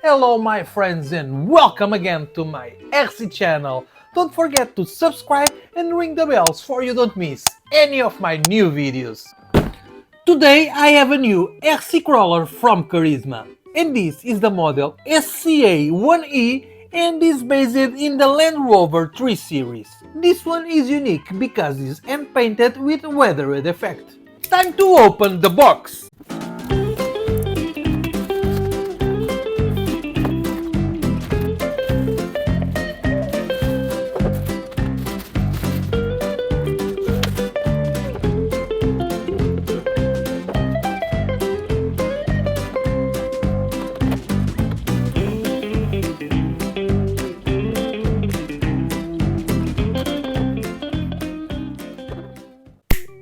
Hello my friends and welcome again to my SCA channel. Don't forget to subscribe and ring the bells so you don't miss any of my new videos. Today I have a new SCA crawler from Carisma, and this is the model SCA-1E and is based in the Land Rover 3 series. This one is unique because it's hand painted with weathered effect. Time to open the box!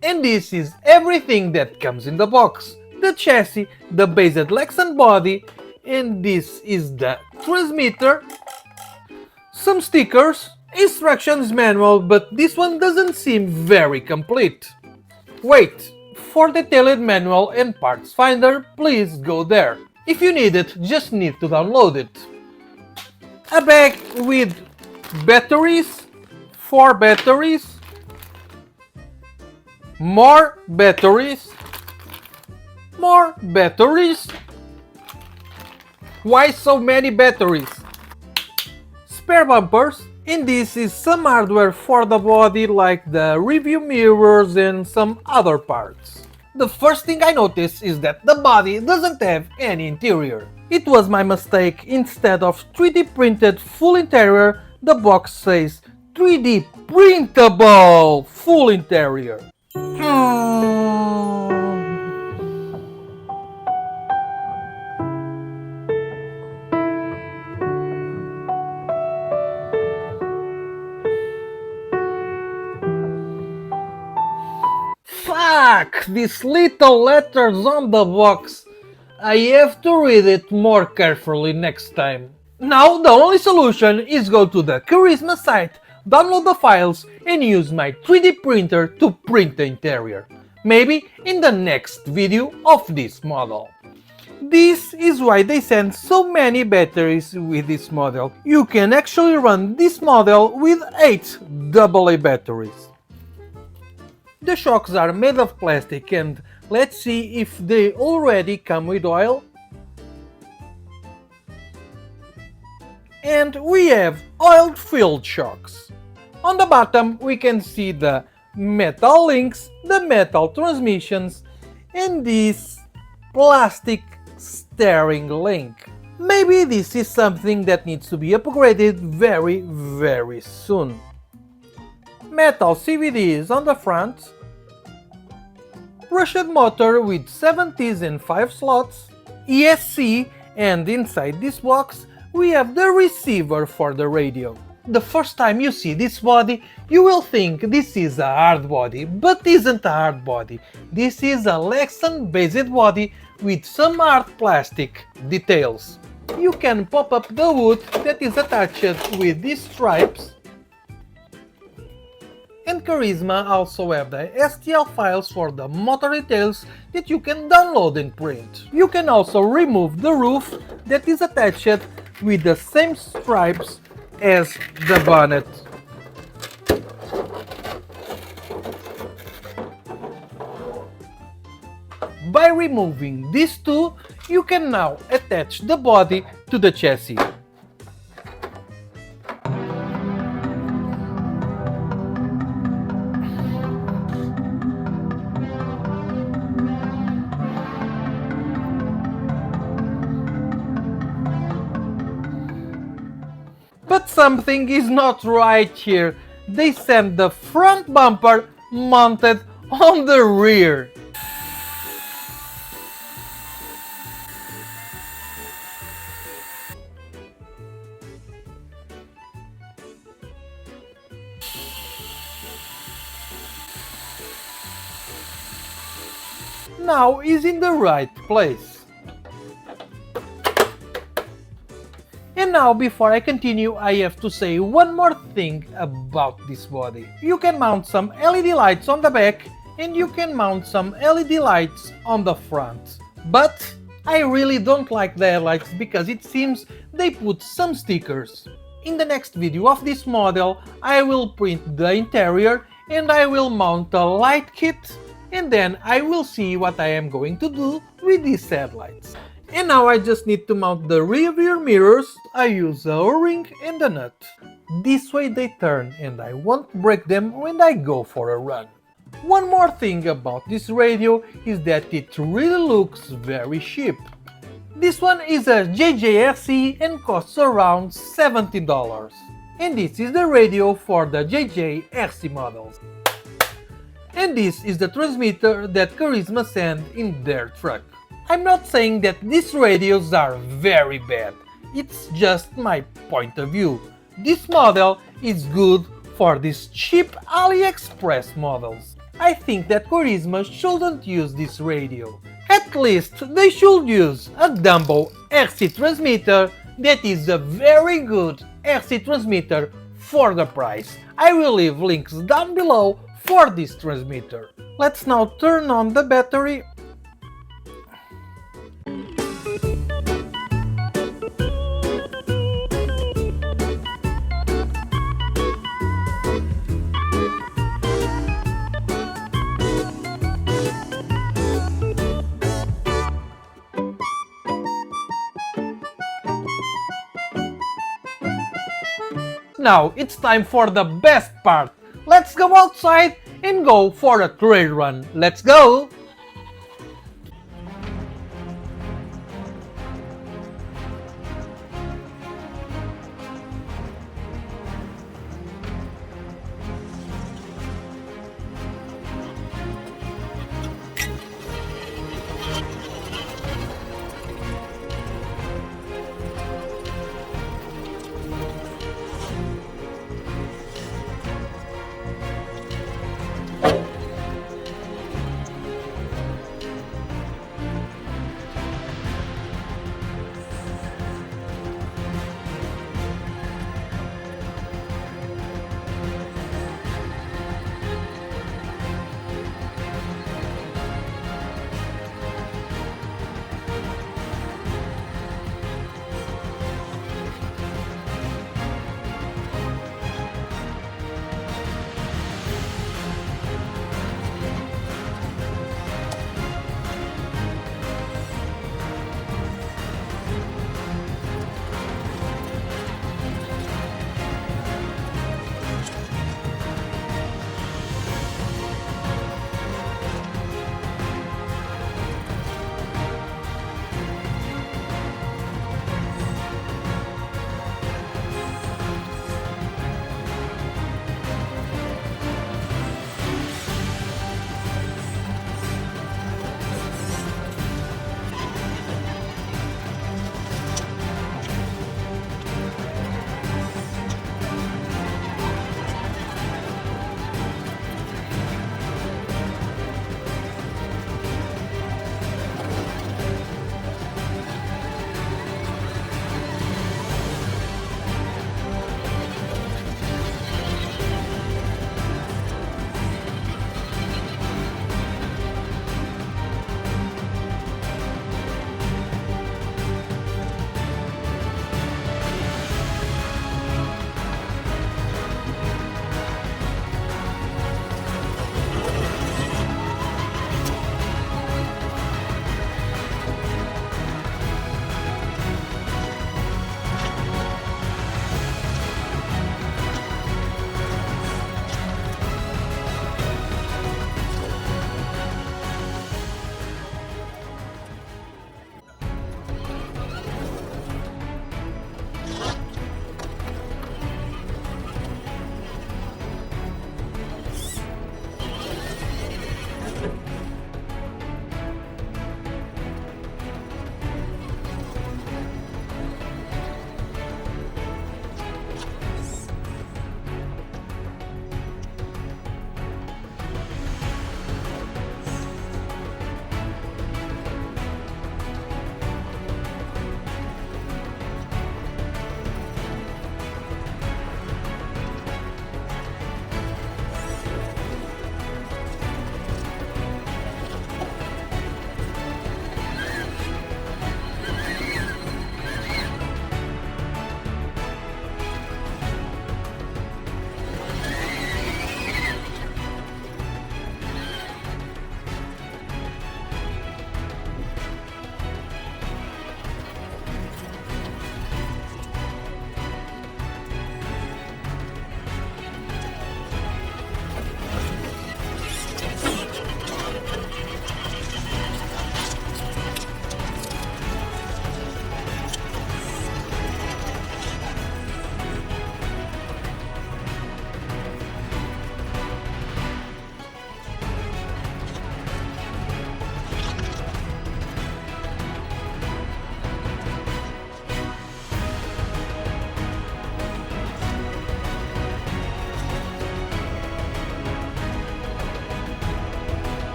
And this is everything that comes in the box. The chassis, the based legs and body, and this is the transmitter, some stickers, instructions manual, but this one doesn't seem very complete. Wait, for detailed manual and parts finder, please go there. If you need it, just need to download it. A bag with batteries, 4 batteries, more batteries. Why so many batteries? Spare bumpers, and this is some hardware for the body like the review mirrors and some other parts. The first thing I noticed is that the body doesn't have any interior. It was my mistake. Instead of 3D printed full interior, the box says 3D printable full interior. Fuck! These little letters on the box. I have to read it more carefully next time. Now the only solution is go to the Carisma site, download the files and use my 3D printer to print the interior. Maybe in the next video of this model. This is why they send so many batteries with this model. You can actually run this model with 8 AA batteries. The shocks are made of plastic and let's see if they already come with oil. And we have oil-filled shocks. On the bottom we can see the metal links, the metal transmissions, and this plastic steering link. Maybe this is something that needs to be upgraded very soon. Metal CVDs on the front, brushed motor with 7 T's and 5 slots, ESC, and inside this box we have the receiver for the radio. The first time you see this body, you will think this is a hard body, but isn't a hard body. This is a Lexan based body with some hard plastic details. You can pop up the wood that is attached with these stripes. And Carisma also have the STL files for the motor details that you can download and print. You can also remove the roof that is attached with the same stripes as the bonnet. By removing these two, you can now attach the body to the chassis. But something is not right here. They sent the front bumper mounted on the rear. Now is in the right place. And now, before I continue, I have to say one more thing about this body. You can mount some LED lights on the back and you can mount some LED lights on the front. But I really don't like the headlights because it seems they put some stickers. In the next video of this model, I will print the interior and I will mount a light kit, and then I will see what I am going to do with these headlights. And now I just need to mount the rear view mirrors. I use a O-ring and a nut. This way they turn and I won't break them when I go for a run. One more thing about this radio is that it really looks very cheap. This one is a JJRC and costs around $70. And this is the radio for the JJRC models. And this is the transmitter that Carisma sent in their truck. I'm not saying that these radios are very bad, it's just my point of view. This model is good for these cheap AliExpress models. I think that Carisma shouldn't use this radio. At least they should use a Dumbo RC transmitter that is a very good RC transmitter for the price. I will leave links down below for this transmitter. Let's now turn on the battery. Now it's time for the best part. Let's go outside and go for a trail run. Let's go!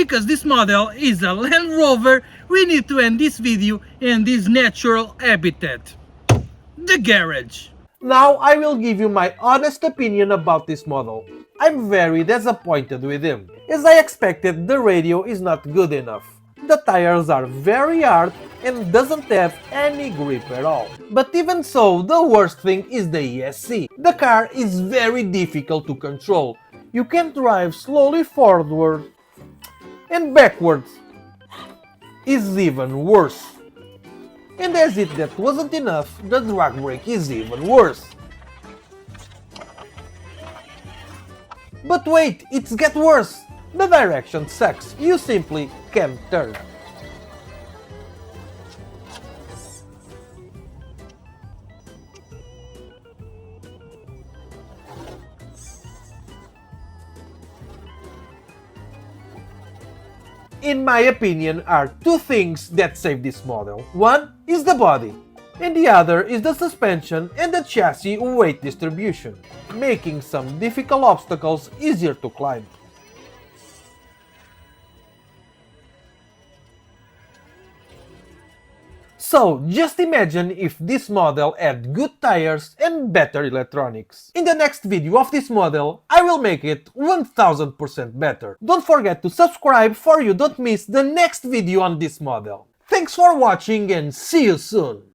because this model is a Land Rover, we need to end this video in this natural habitat, the garage. Now I will give you my honest opinion about this model. I'm very disappointed with him. As I expected, the radio is not good enough. The tires are very hard and doesn't have any grip at all. But even so, the worst thing is the ESC. The car is very difficult to control. You can drive slowly forward and backwards. Is even worse. And as if that wasn't enough, the drag brake is even worse. But wait, it gets worse! The direction sucks, you simply can't turn. In my opinion, are two things that save this model. One is the body, and the other is the suspension and the chassis weight distribution, making some difficult obstacles easier to climb. So, just imagine if this model had good tires and better electronics. In the next video of this model, I will make it 1000% better. Don't forget to subscribe for you don't miss the next video on this model. Thanks for watching and see you soon!